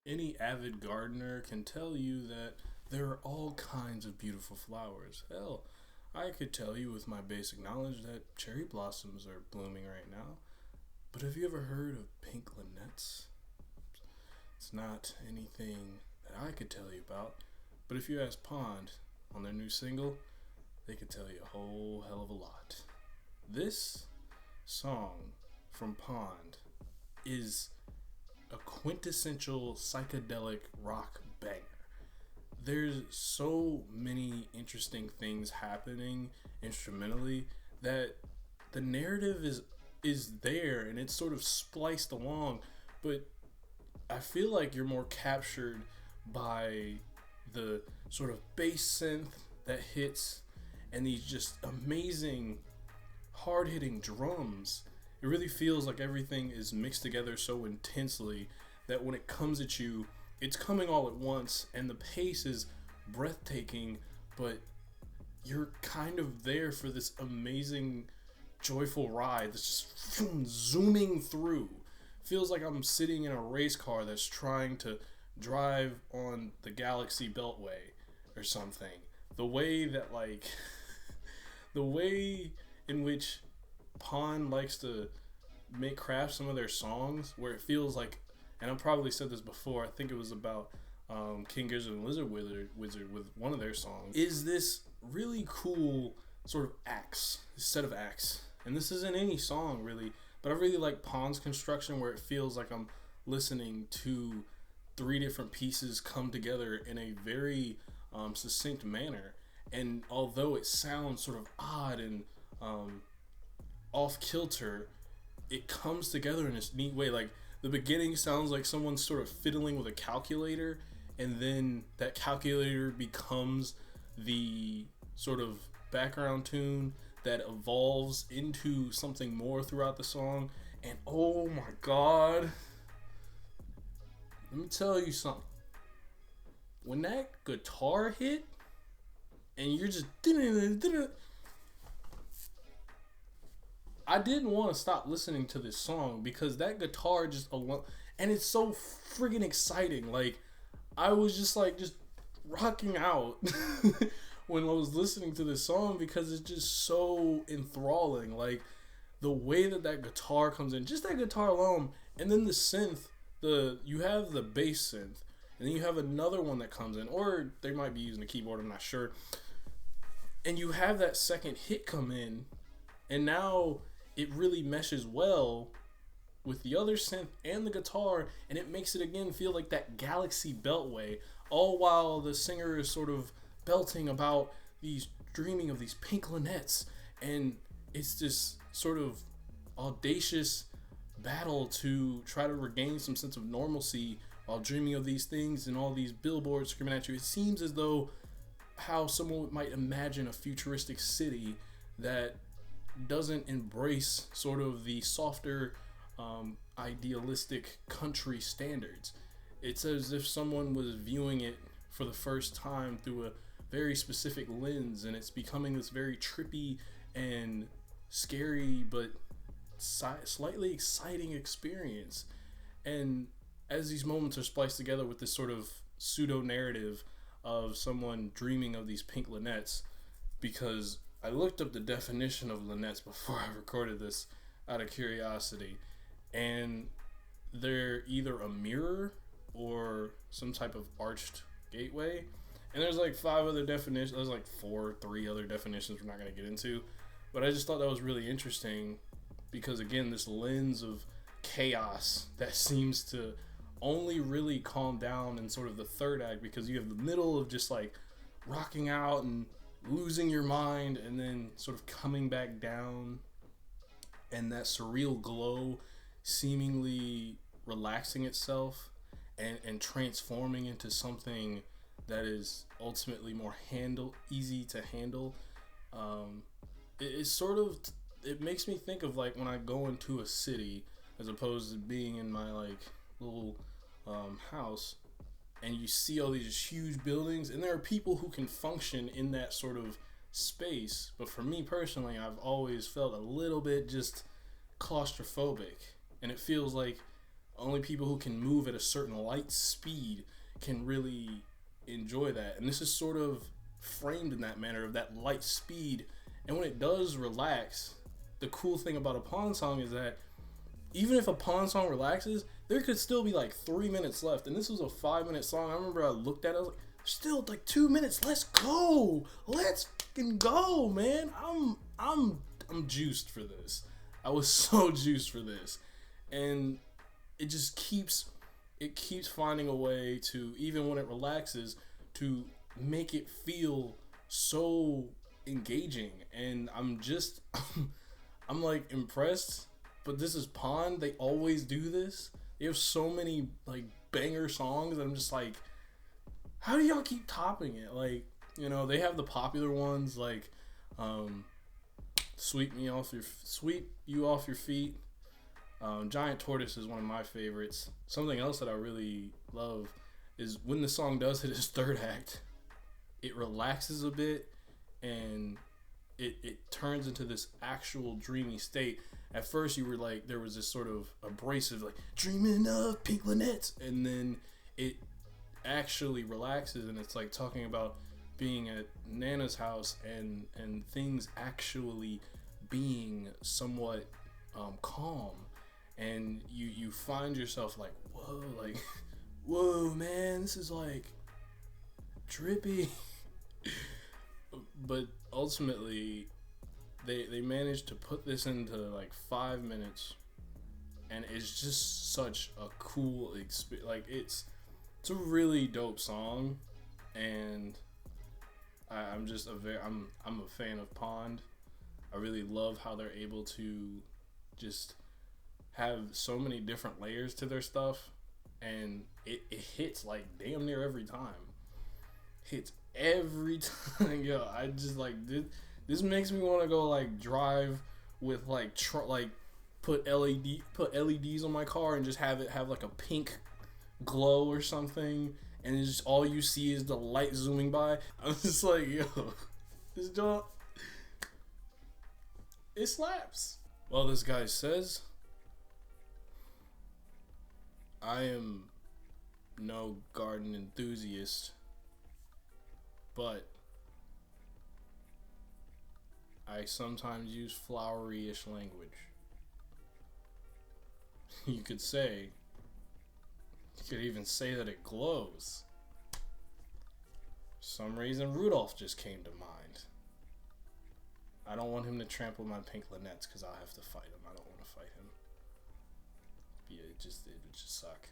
Any avid gardener can tell you that there are all kinds of beautiful flowers. Hell, I could tell you with my basic knowledge that cherry blossoms are blooming right now. But have you ever heard of pink Lunettes? It's not anything that I could tell you about. But if you ask Pond on their new single, they could tell you a whole hell of a lot. This song from Pond is a quintessential psychedelic rock banger. There's so many interesting things happening instrumentally that the narrative is there and it's sort of spliced along, but I feel like you're more captured by the sort of bass synth that hits and these just amazing hard hitting drums. It really feels like everything is mixed together so intensely that when it comes at you, it's coming all at once, and the pace is breathtaking, but you're kind of there for this amazing, joyful ride that's just zooming through. Feels like I'm sitting in a race car that's trying to drive on the Galaxy Beltway or something. The way that, like, the way in which Pond likes to make craft some of their songs where it feels like, and I've probably said this before, I think it was about King Gizzard and Wizard with one of their songs, is this really cool sort of set of acts. And this isn't any song really, but I really like Pond's construction where it feels like I'm listening to three different pieces come together in a very succinct manner. And although it sounds sort of odd and off kilter, it comes together in this neat way. Like the beginning sounds like someone's sort of fiddling with a calculator, and then that calculator becomes the sort of background tune that evolves into something more throughout the song. And oh my god, let me tell you something. When that guitar hit, and you're just I didn't want to stop listening to this song because that guitar just alone, and it's so friggin' exciting. Like I was just rocking out when I was listening to this song because it's just so enthralling. Like the way that guitar comes in, just that guitar alone, and then the synth. You have the bass synth, and then you have another one that comes in, or they might be using a keyboard. I'm not sure. And you have that second hit come in, and now it really meshes well with the other synth and the guitar, and it makes it again feel like that Galaxy Beltway, all while the singer is sort of belting about these dreaming of these pink Lunettes, and it's this sort of audacious battle to try to regain some sense of normalcy while dreaming of these things and all these billboards screaming at you. It seems as though how someone might imagine a futuristic city that doesn't embrace sort of the softer idealistic country standards. It's as if someone was viewing it for the first time through a very specific lens, and it's becoming this very trippy and scary but slightly exciting experience. And as these moments are spliced together with this sort of pseudo narrative of someone dreaming of these pink Lunettes, because I looked up the definition of Lunettes before I recorded this out of curiosity, and they're either a mirror or some type of arched gateway. And there's like five other definitions. There's like three other definitions we're not going to get into. But I just thought that was really interesting because, again, this lens of chaos that seems to only really calm down in sort of the third act, because you have the middle of just like rocking out and losing your mind and then sort of coming back down, and that surreal glow seemingly relaxing itself and transforming into something that is ultimately more easy to handle. It's sort of, it makes me think of like when I go into a city as opposed to being in my like little house, and you see all these huge buildings, and there are people who can function in that sort of space. But for me personally, I've always felt a little bit just claustrophobic, and it feels like Only people who can move at a certain light speed can really enjoy that. And this is sort of framed in that manner of that light speed. And when it does relax, the cool thing about a Pawn song is that even if a Pawn song relaxes, there could still be like 3 minutes left. And this was a 5-minute song. I remember I looked at it, I was like, still like 2 minutes. Let's go. Let's fucking go, man. I'm juiced for this. I was so juiced for this. And it just keeps finding a way to, even when it relaxes, to make it feel so engaging. And I'm just I'm like impressed. But this is Pawn. They always do this. They have so many like banger songs that I'm just like, how do y'all keep topping it? Like, you know, they have the popular ones like sweep you off your feet. Giant Tortoise is one of my favorites. Something else that I really love is when the song does hit its third act, it relaxes a bit and it turns into this actual dreamy state. At first you were like, there was this sort of abrasive like dreaming of pink Lunettes, and then it actually relaxes and it's like talking about being at Nana's house and things actually being somewhat calm, and you find yourself like, whoa man, this is like trippy. But ultimately they managed to put this into like 5 minutes, and it's just such a cool experience. Like it's a really dope song, and I'm a fan of Pond. I really love how they're able to just have so many different layers to their stuff, and it hits like damn near every time. Hits every time. Yo, I just like this makes me want to go like drive with like put LEDs on my car and just have it have like a pink glow or something, and it's just all you see is the light zooming by. I'm just like, yo, this joint, it slaps. Well, this guy says, I am no garden enthusiast, but I sometimes use flowery-ish language. You could even say that it glows. For some reason, Rudolph just came to mind. I don't want him to trample my pink Lunettes because I'll have to fight him. I don't want to fight him. Yeah, it would just suck.